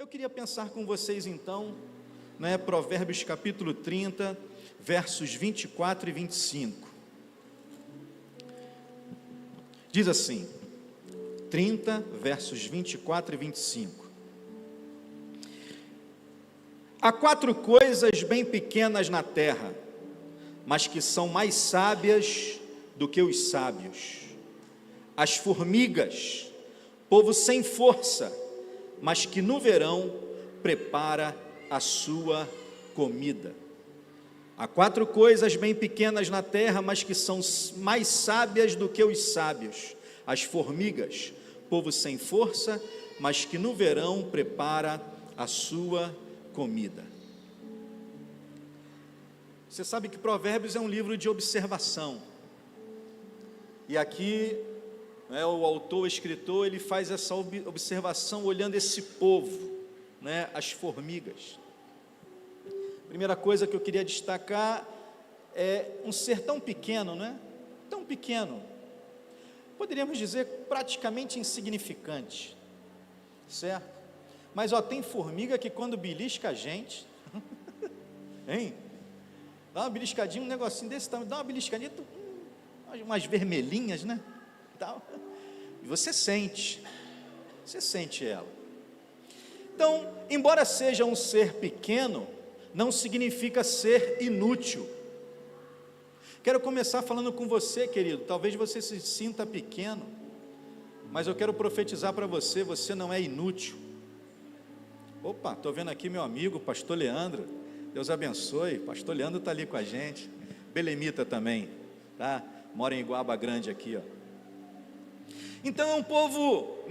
Eu queria pensar com vocês então, Provérbios capítulo 30, versos 24 e 25. Diz assim, 30, versos 24 e 25. Há 4 coisas bem pequenas na terra, mas que são mais sábias do que os sábios. As formigas, povo sem força, mas que no verão prepara a sua comida. Há 4 coisas bem pequenas na terra, mas que são mais sábias do que os sábios. As formigas, povo sem força, mas que no verão prepara a sua comida. Você sabe que Provérbios é um livro de observação. E aqui, o autor, o escritor, ele faz essa observação olhando esse povo, as formigas. Primeira coisa que eu queria destacar é um ser tão pequeno, tão pequeno, poderíamos dizer praticamente insignificante, certo? Mas tem formiga que quando belisca a gente, hein? Dá uma beliscadinha, um negocinho desse tamanho, dá uma beliscadinha, umas vermelhinhas, e você sente ela. Então, embora seja um ser pequeno, não significa ser inútil. Quero começar falando com você, querido. Talvez você se sinta pequeno, mas eu quero profetizar para você: você não é inútil. Opa, estou vendo aqui meu amigo, pastor Leandro. Deus abençoe. Pastor Leandro está ali com a gente. Belemita também, tá? Mora em Iguaba Grande aqui, ó. Então é um povo,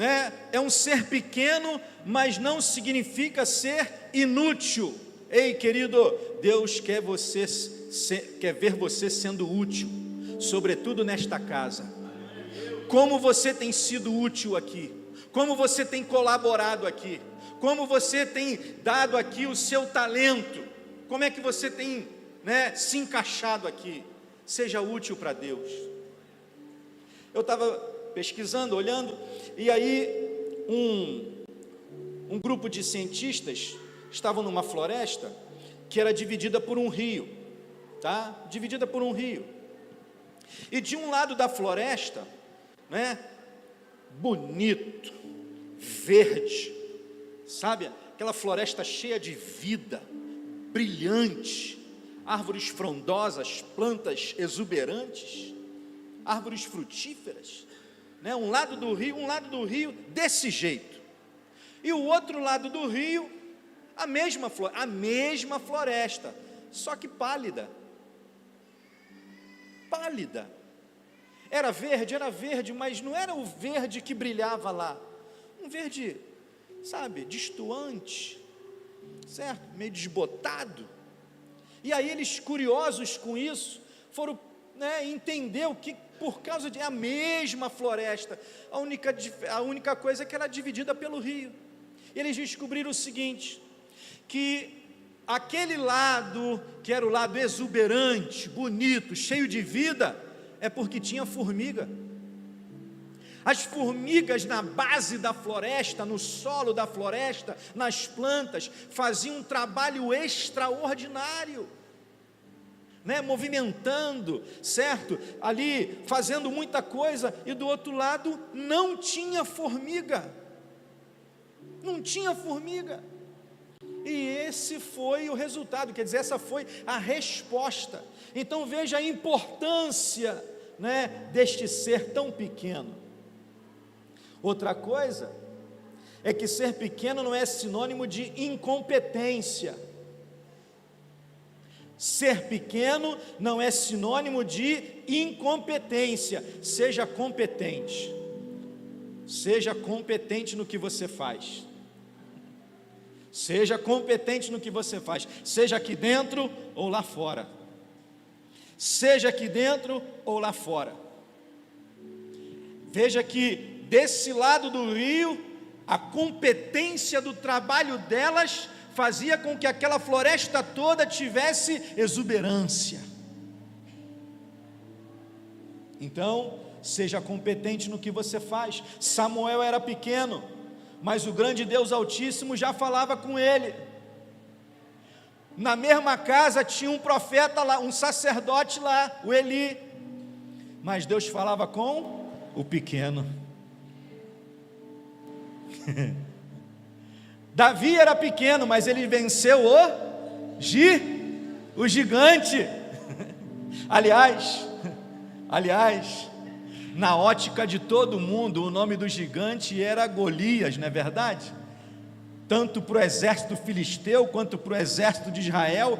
é um ser pequeno, mas não significa ser inútil. Ei, querido, Deus quer ver você sendo útil, sobretudo nesta casa. Como você tem sido útil aqui, como você tem colaborado aqui, como você tem dado aqui o seu talento, como é que você tem se encaixado aqui. Seja útil para Deus. Eu estava pesquisando, olhando, e aí um grupo de cientistas estavam numa floresta que era dividida por um rio, dividida por um rio, e de um lado da floresta, bonito, verde, sabe, aquela floresta cheia de vida, brilhante, árvores frondosas, plantas exuberantes, árvores frutíferas, um lado do rio desse jeito, e o outro lado do rio, a mesma floresta, só que pálida, era verde, mas não era o verde que brilhava lá, um verde, destoante, certo? Meio desbotado. E aí eles, curiosos com isso, foram entender o que, por causa de a mesma floresta, a única coisa é que ela é dividida pelo rio. E eles descobriram o seguinte, que aquele lado, que era o lado exuberante, bonito, cheio de vida, é porque tinha formiga. As formigas na base da floresta, no solo da floresta, nas plantas, faziam um trabalho extraordinário, movimentando, certo? Ali, fazendo muita coisa, e do outro lado, não tinha formiga, e esse foi o resultado, quer dizer, essa foi a resposta. Então veja a importância, deste ser tão pequeno. Outra coisa é que ser pequeno não é sinônimo de incompetência. Ser pequeno não é sinônimo de incompetência. Seja competente. Seja competente no que você faz. Seja competente no que você faz. Seja aqui dentro ou lá fora. Seja aqui dentro ou lá fora. Veja que desse lado do rio, a competência do trabalho delas fazia com que aquela floresta toda tivesse exuberância. Então, seja competente no que você faz. Samuel era pequeno, mas o grande Deus Altíssimo já falava com ele. Na mesma casa tinha um profeta lá, um sacerdote lá, o Eli, mas Deus falava com o pequeno. Davi era pequeno, mas ele venceu o gigante. Aliás, na ótica de todo mundo, o nome do gigante era Golias, não é verdade? Tanto para o exército filisteu, quanto para o exército de Israel,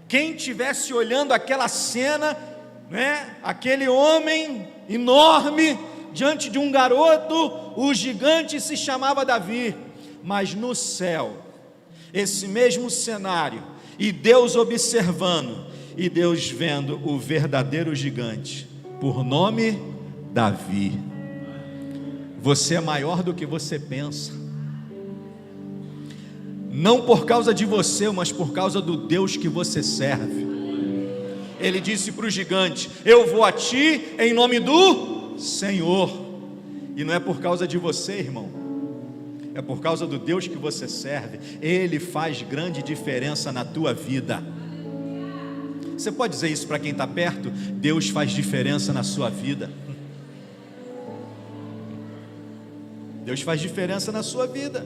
quem estivesse olhando aquela cena, né, aquele homem enorme, diante de um garoto, o gigante se chamava Davi, mas no céu, esse mesmo cenário, e Deus observando, e Deus vendo o verdadeiro gigante, por nome Davi. Você é maior do que você pensa, não por causa de você, mas por causa do Deus que você serve. Ele disse para o gigante: eu vou a ti em nome do Senhor. E não é por causa de você, irmão, é por causa do Deus que você serve. Ele faz grande diferença na tua vida. Você pode dizer isso para quem está perto? Deus faz diferença na sua vida. Deus faz diferença na sua vida.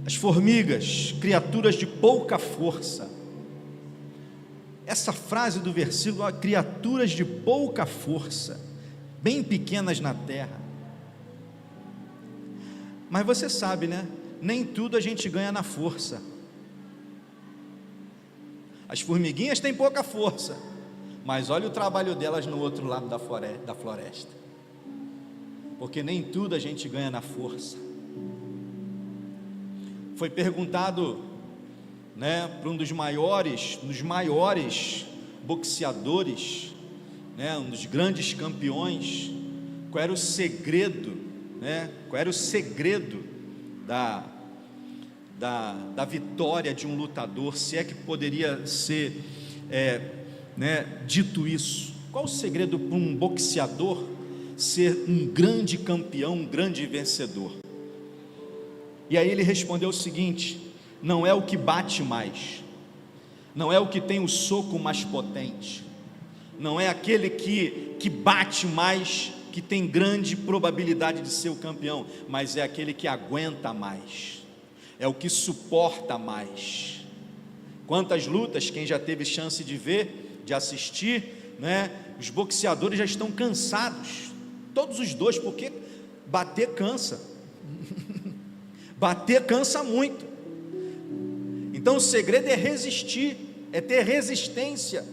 As formigas, criaturas de pouca força. Essa frase do versículo, ó, criaturas de pouca força, bem pequenas na terra. Mas você sabe, né? Nem tudo a gente ganha na força. As formiguinhas têm pouca força, mas olha o trabalho delas no outro lado da floresta. Porque nem tudo a gente ganha na força. Foi perguntado, né, para um dos maiores boxeadores, né, um dos grandes campeões, qual era o segredo, né, qual era o segredo da vitória de um lutador, se é que poderia ser dito isso. Qual o segredo para um boxeador ser um grande campeão, um grande vencedor? E aí ele respondeu o seguinte: não é o que bate mais, não é o que tem o soco mais potente, não é aquele que bate mais, que tem grande probabilidade de ser o campeão, mas é aquele que aguenta mais, é o que suporta mais. Quantas lutas, quem já teve chance de ver, de assistir, né, os boxeadores já estão cansados, todos os dois, porque bater cansa. Bater cansa muito. Então o segredo é resistir, é ter resistência,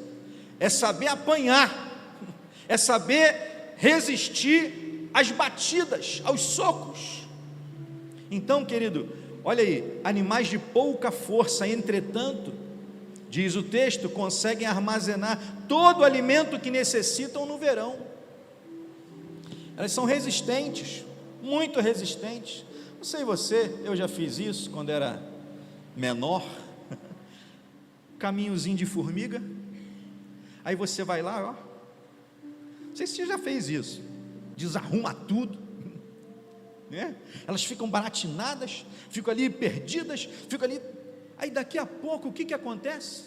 é saber apanhar, é saber resistir às batidas, aos socos. Então, querido, olha aí, animais de pouca força, entretanto, diz o texto, conseguem armazenar todo o alimento que necessitam no verão. Elas são resistentes, muito resistentes. Não sei você, eu já fiz isso quando era menor. Caminhozinho de formiga. Aí você vai lá, ó. Não sei se você já fez isso. Desarruma tudo, né? Elas ficam baratinadas, ficam ali perdidas, ficam ali. Aí daqui a pouco o que acontece?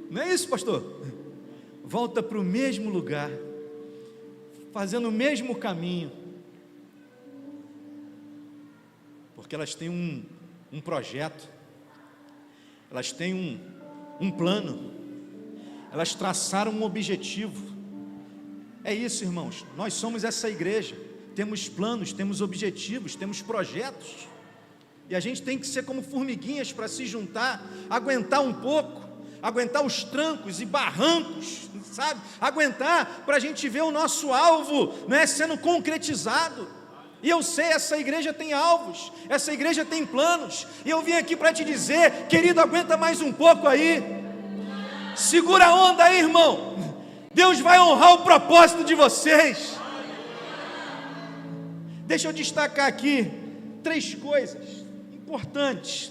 Não é isso, pastor? Volta para o mesmo lugar, fazendo o mesmo caminho. Porque elas têm um projeto, elas têm um plano, elas traçaram um objetivo. É isso, irmãos, nós somos essa igreja, temos planos, temos objetivos, temos projetos, e a gente tem que ser como formiguinhas para se juntar, aguentar um pouco, aguentar os trancos e barrancos, sabe? Aguentar para a gente ver o nosso alvo, né, sendo concretizado. E eu sei, essa igreja tem alvos, essa igreja tem planos, e eu vim aqui para te dizer, querido, aguenta mais um pouco aí, segura a onda aí, irmão, Deus vai honrar o propósito de vocês. Deixa eu destacar aqui 3 coisas importantes.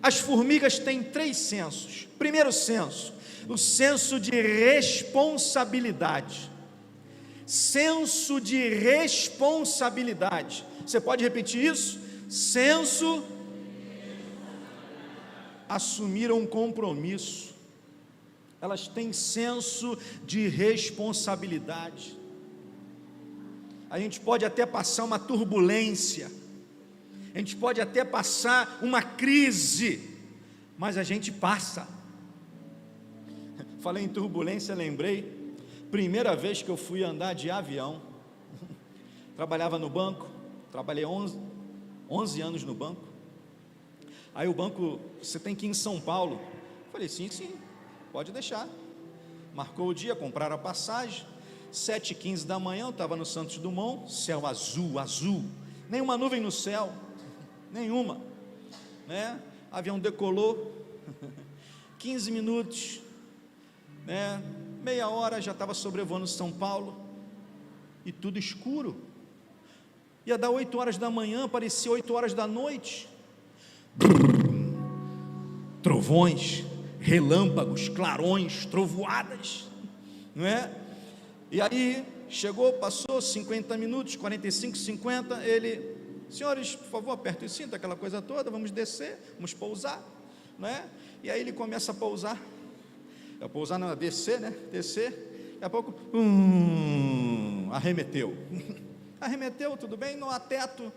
As formigas têm 3 sensos. Primeiro senso, o senso de responsabilidade. senso de responsabilidade. Você pode repetir isso? Senso, assumiram um compromisso. Elas têm senso de responsabilidade. A gente pode até passar uma turbulência, a gente pode até passar uma crise, mas a gente passa. Falei em turbulência, lembrei, primeira vez que eu fui andar de avião, trabalhava no banco, trabalhei 11 anos no banco. Aí o banco, você tem que ir em São Paulo. Falei, sim, pode deixar. Marcou o dia, compraram a passagem, 7h15 da manhã, eu estava no Santos Dumont, céu azul, nenhuma nuvem no céu, nenhuma, né? Avião decolou, 15 minutos, né? Meia hora já estava sobrevoando São Paulo, e tudo escuro. Ia dar 8 horas da manhã, parecia 8 horas da noite. Trovões, relâmpagos, clarões, trovoadas, não é? E aí, chegou, passou 50 minutos, 45, 50, ele, senhores, por favor, apertem o cinto, aquela coisa toda, vamos descer, vamos pousar, não é? E aí ele começa a pousar, não, descer, né? Descer, daqui a pouco, arremeteu, tudo bem, não há teto,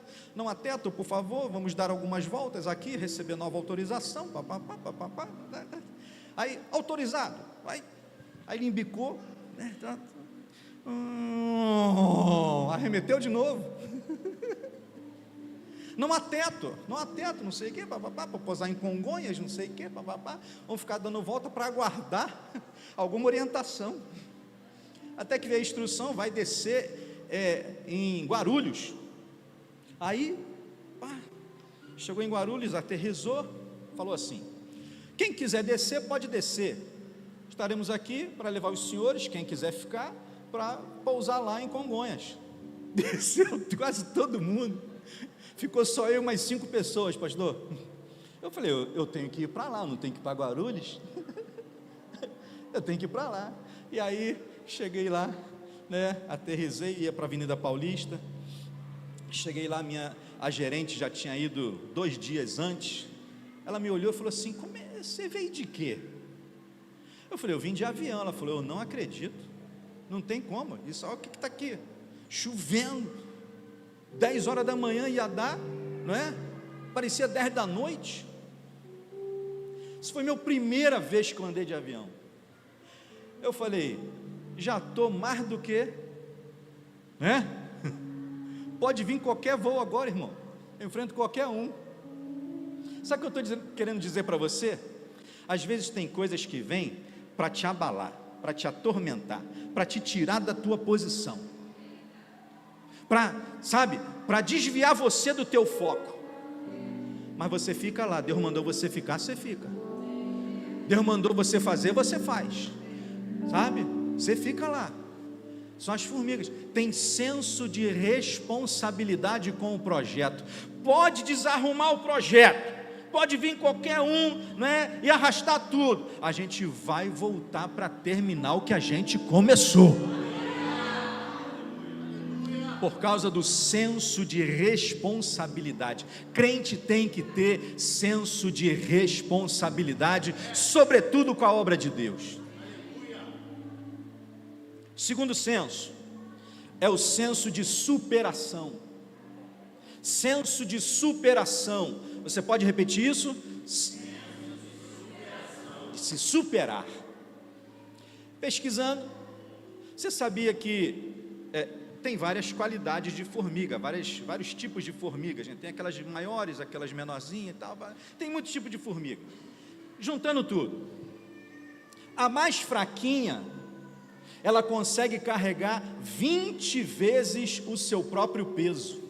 por favor, vamos dar algumas voltas aqui, receber nova autorização, aí, autorizado, aí ele embicou, né? Arremeteu de novo. Não há teto, não sei o que, para pousar em Congonhas, não sei o que, vamos ficar dando volta para aguardar alguma orientação, até que veio a instrução, vai descer em Guarulhos. Aí, chegou em Guarulhos, aterrissou, falou assim, quem quiser descer, pode descer, estaremos aqui para levar os senhores, quem quiser ficar, para pousar lá em Congonhas. Desceu quase todo mundo, ficou só eu e mais 5 pessoas, pastor. Eu falei, eu tenho que ir para lá, não tenho que ir para Guarulhos, eu tenho que ir para lá. E aí, cheguei lá, né, aterrissei, ia para a Avenida Paulista, cheguei lá, a gerente já tinha ido 2 dias antes, ela me olhou e falou assim, você veio de quê? Eu falei, eu vim de avião. Ela falou, eu não acredito, não tem como, isso, olha o que está aqui, chovendo, 10 horas da manhã ia dar, não é? Parecia 10 da noite. Isso foi a minha primeira vez que eu andei de avião. Eu falei, já estou mais do que, né? Pode vir qualquer voo agora, irmão, eu enfrento qualquer um. Sabe o que eu estou querendo dizer para você? Às vezes tem coisas que vêm para te abalar, para te atormentar, para te tirar da tua posição, para desviar você do teu foco, mas você fica lá. Deus mandou você ficar, você fica. Deus mandou você fazer, você faz, sabe? Você fica lá. São as formigas, tem senso de responsabilidade com o projeto. Pode desarrumar o projeto, pode vir qualquer um, né, e arrastar tudo, a gente vai voltar para terminar o que a gente começou, por causa do senso de responsabilidade. Crente tem que ter senso de responsabilidade, sobretudo com a obra de Deus. Segundo senso é o senso de superação. Senso de superação. Você pode repetir isso? Se superar. Pesquisando, você sabia que tem várias qualidades de formiga, vários tipos de formiga. A gente tem aquelas maiores, aquelas menorzinhas e tal. Tem muitos tipos de formiga. Juntando tudo, a mais fraquinha, ela consegue carregar 20 vezes o seu próprio peso.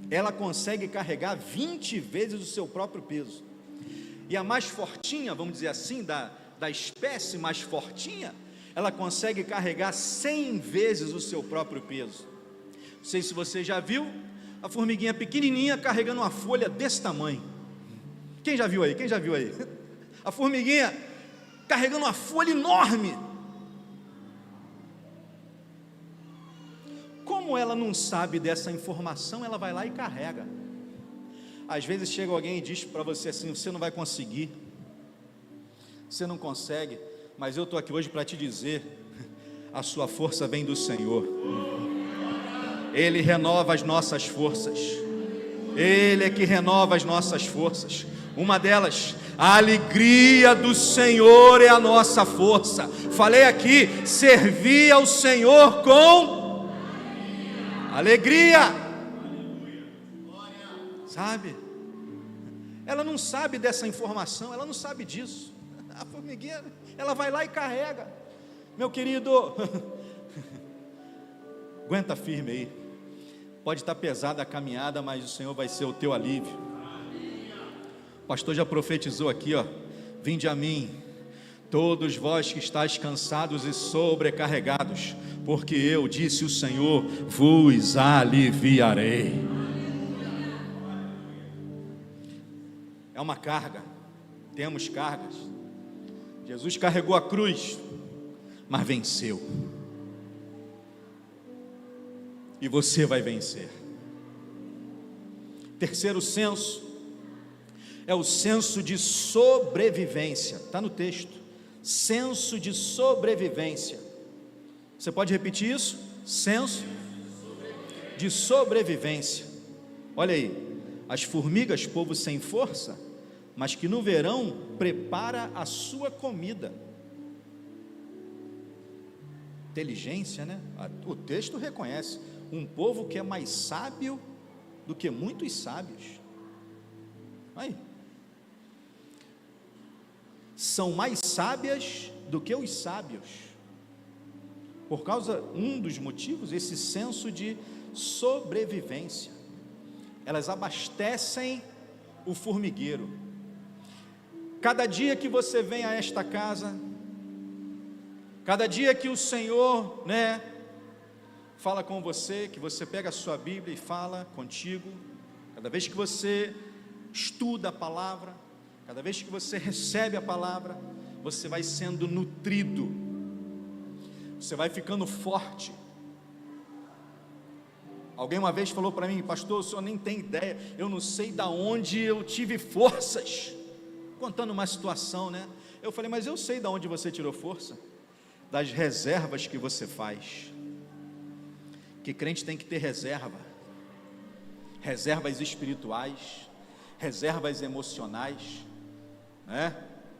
Ela consegue carregar 20 vezes o seu próprio peso. E a mais fortinha, vamos dizer assim, da espécie mais fortinha, ela consegue carregar 100 vezes o seu próprio peso. Não sei se você já viu a formiguinha pequenininha carregando uma folha desse tamanho. Quem já viu aí? A formiguinha carregando uma folha enorme. como ela não sabe dessa informação, ela vai lá e carrega. Às vezes chega alguém e diz para você assim: você não vai conseguir, você não consegue, mas eu estou aqui hoje para te dizer: a sua força vem do Senhor. Ele renova as nossas forças, Ele é que renova as nossas forças. Uma delas, a alegria do Senhor é a nossa força. Falei aqui, servir ao Senhor com alegria. Sabe? Ela não sabe dessa informação, ela não sabe disso. A formigueira, ela vai lá e carrega. Meu querido, aguenta firme aí. Pode estar pesada a caminhada, mas o Senhor vai ser o teu alívio. O pastor já profetizou aqui, ó: vinde a mim, todos vós que estáis cansados e sobrecarregados, porque eu, disse o Senhor, vos aliviarei. É uma carga, temos cargas. Jesus carregou a cruz, mas venceu. E você vai vencer. Terceiro senso é o senso de sobrevivência. Está no texto. Senso de sobrevivência. Você pode repetir isso? Senso de sobrevivência. Olha aí. As formigas, povo sem força, mas que no verão prepara a sua comida. Inteligência, né? O texto reconhece um povo que é mais sábio do que muitos sábios. Aí, são mais sábias do que os sábios, por causa, um dos motivos, esse senso de sobrevivência. Elas abastecem o formigueiro. Cada dia que você vem a esta casa, cada dia que o Senhor, fala com você, que você pega a sua Bíblia e fala contigo, cada vez que você estuda a palavra, cada vez que você recebe a palavra, você vai sendo nutrido, você vai ficando forte. Alguém uma vez falou para mim: pastor, o senhor nem tem ideia, eu não sei de onde eu tive forças, contando uma situação, eu falei: mas eu sei de onde você tirou força, das reservas que você faz. Que crente tem que ter reserva, reservas espirituais, reservas emocionais,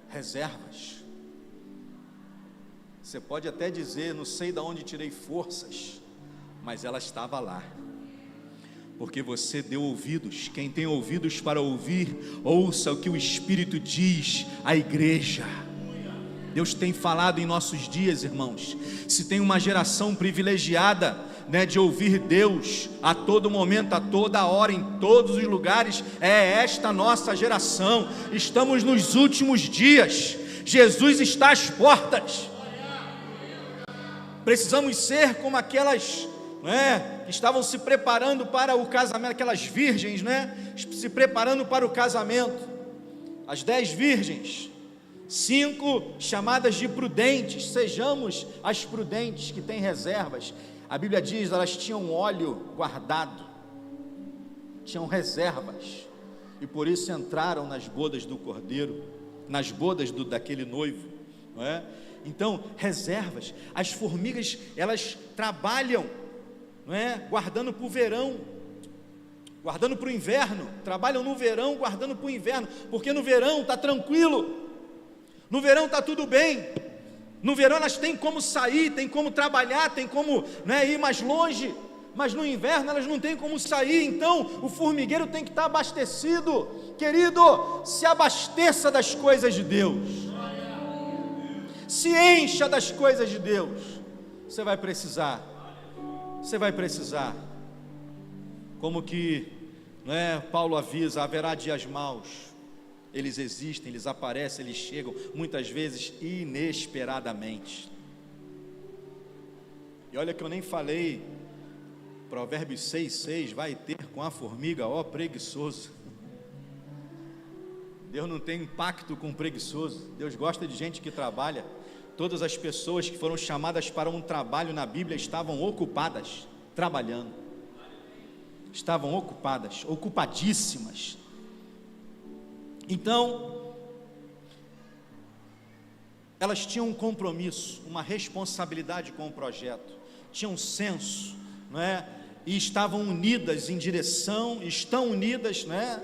reservas. Você pode até dizer: não sei de onde tirei forças, mas ela estava lá, porque você deu ouvidos. Quem tem ouvidos para ouvir, ouça o que o Espírito diz à igreja. Deus tem falado em nossos dias, irmãos. Se tem uma geração privilegiada, de ouvir Deus a todo momento, a toda hora, em todos os lugares, é esta nossa geração. Estamos nos últimos dias, Jesus está às portas. Precisamos ser como aquelas, que estavam se preparando para o casamento, aquelas virgens, se preparando para o casamento. As 10 virgens, 5 chamadas de prudentes. Sejamos as prudentes que têm reservas. A Bíblia diz, elas tinham óleo guardado, tinham reservas, e por isso entraram nas bodas do Cordeiro, nas bodas daquele noivo, Então, reservas. As formigas, elas trabalham, guardando para o verão, guardando para o inverno. Trabalham no verão, guardando para o inverno, porque no verão está tranquilo, no verão está tudo bem. No verão elas têm como sair, têm como trabalhar, têm como ir mais longe, mas no inverno elas não têm como sair. Então o formigueiro tem que estar abastecido. Querido, se abasteça das coisas de Deus, se encha das coisas de Deus. Você vai precisar, como que Paulo avisa: haverá dias maus. Eles existem, eles aparecem, eles chegam, muitas vezes inesperadamente. E olha que eu nem falei, Provérbios 6,6, vai ter com a formiga, ó preguiçoso. Deus não tem impacto com preguiçoso, Deus gosta de gente que trabalha. Todas as pessoas que foram chamadas para um trabalho na Bíblia estavam ocupadas. trabalhando, estavam ocupadas, ocupadíssimas. Então, elas tinham um compromisso, uma responsabilidade com o projeto, tinham um senso, não é? E estavam unidas em direção, estão unidas, não é?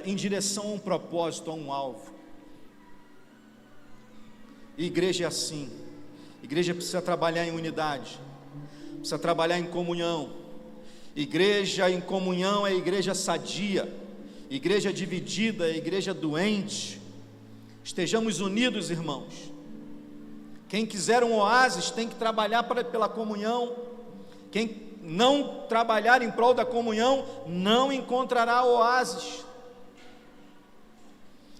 Em direção a um propósito, a um alvo. E igreja é assim, igreja precisa trabalhar em unidade, precisa trabalhar em comunhão. Igreja em comunhão é igreja sadia, igreja dividida é igreja doente. Estejamos unidos, irmãos. Quem quiser um oásis tem que trabalhar pela comunhão. Quem não trabalhar em prol da comunhão não encontrará oásis.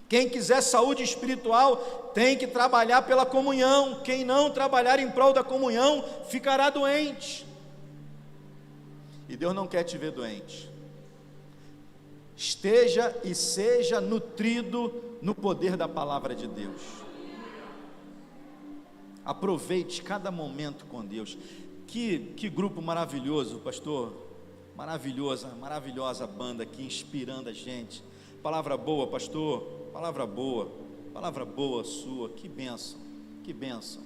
Quem quiser saúde espiritual tem que trabalhar pela comunhão. Quem não trabalhar em prol da comunhão ficará doente. E Deus não quer te ver doente. Esteja e seja nutrido no poder da palavra de Deus. Aproveite cada momento com Deus. Que grupo maravilhoso, pastor. Maravilhosa banda aqui, inspirando a gente. Palavra boa, pastor. Palavra boa sua. Que bênção, que bênção.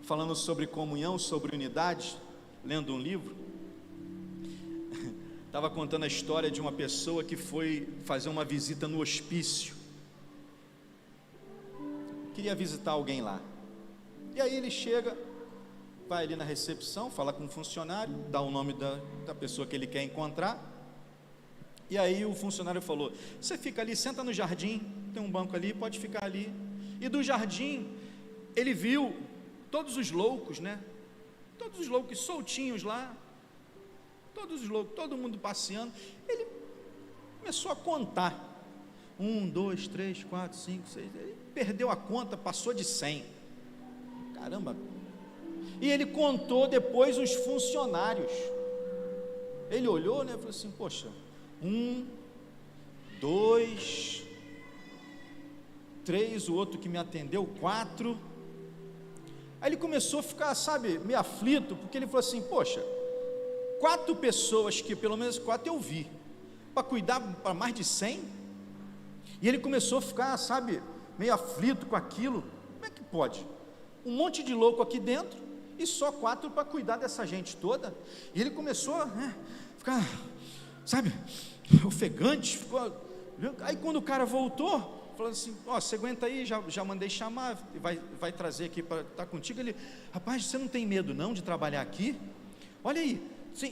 Falando sobre comunhão, sobre unidade, lendo um livro, estava contando a história de uma pessoa que foi fazer uma visita no hospício. Queria visitar alguém lá. E aí ele chega, vai ali na recepção, fala com o funcionário, dá o nome da pessoa que ele quer encontrar. E aí o funcionário falou: você fica ali, senta no jardim, tem um banco ali, pode ficar ali. E do jardim, ele viu todos os loucos, né? Todos os loucos soltinhos lá, todos os loucos, todo mundo passeando. Ele começou a contar: 1, 2, 3, 4, 5, 6. Ele perdeu a conta, passou de 100. Caramba! E ele contou depois os funcionários. Ele olhou, né? Falou assim: poxa, 1, 2, 3, o outro que me atendeu, 4. Aí ele começou a ficar, sabe, meio aflito, porque ele falou assim: poxa, 4 pessoas, que pelo menos 4 eu vi, para cuidar para mais de 100. E ele começou a ficar, sabe, meio aflito com aquilo. Como é que pode? Um monte de louco aqui dentro e só 4 para cuidar dessa gente toda. E ele começou a ficar, sabe, ofegante. Aí quando o cara voltou, falando assim: ó, você aguenta aí, já mandei chamar, vai trazer aqui para estar contigo. Ele: rapaz, você não tem medo não de trabalhar aqui? Olha aí,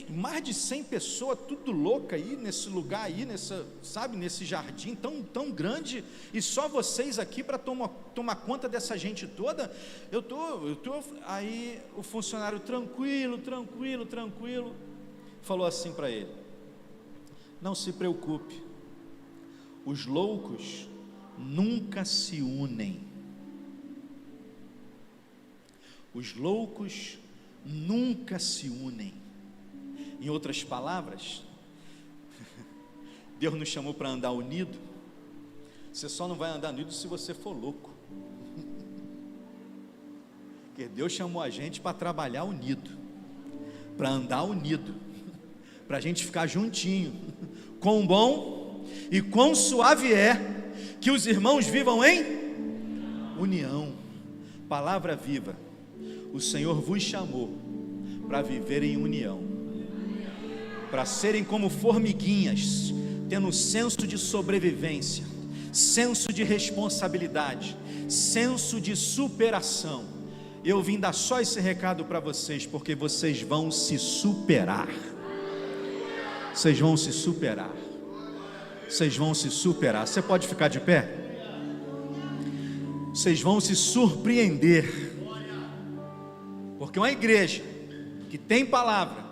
mais de 100 pessoas, tudo louca aí, nesse lugar aí, nesse jardim tão grande, e só vocês aqui para tomar conta dessa gente toda. Eu tô. Aí o funcionário tranquilo, falou assim para ele: não se preocupe, os loucos nunca se unem. Os loucos nunca se unem. Em outras palavras, Deus nos chamou para andar unido. Você só não vai andar unido se você for louco. Porque Deus chamou a gente para trabalhar unido, para andar unido, para a gente ficar juntinho. Quão bom e quão suave é que os irmãos vivam em união. Palavra viva. O Senhor vos chamou para viver em união, para serem como formiguinhas, tendo senso de sobrevivência, senso de responsabilidade, senso de superação. Eu vim dar só esse recado para vocês, porque vocês vão se superar. Vocês vão se superar. Vocês vão se superar. Você pode ficar de pé? Vocês vão se surpreender, porque uma igreja que tem palavra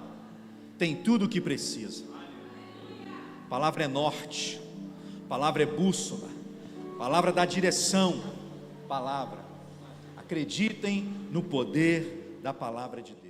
tem tudo o que precisa. Palavra é norte, palavra é bússola, palavra dá direção. Palavra, acreditem no poder da palavra de Deus.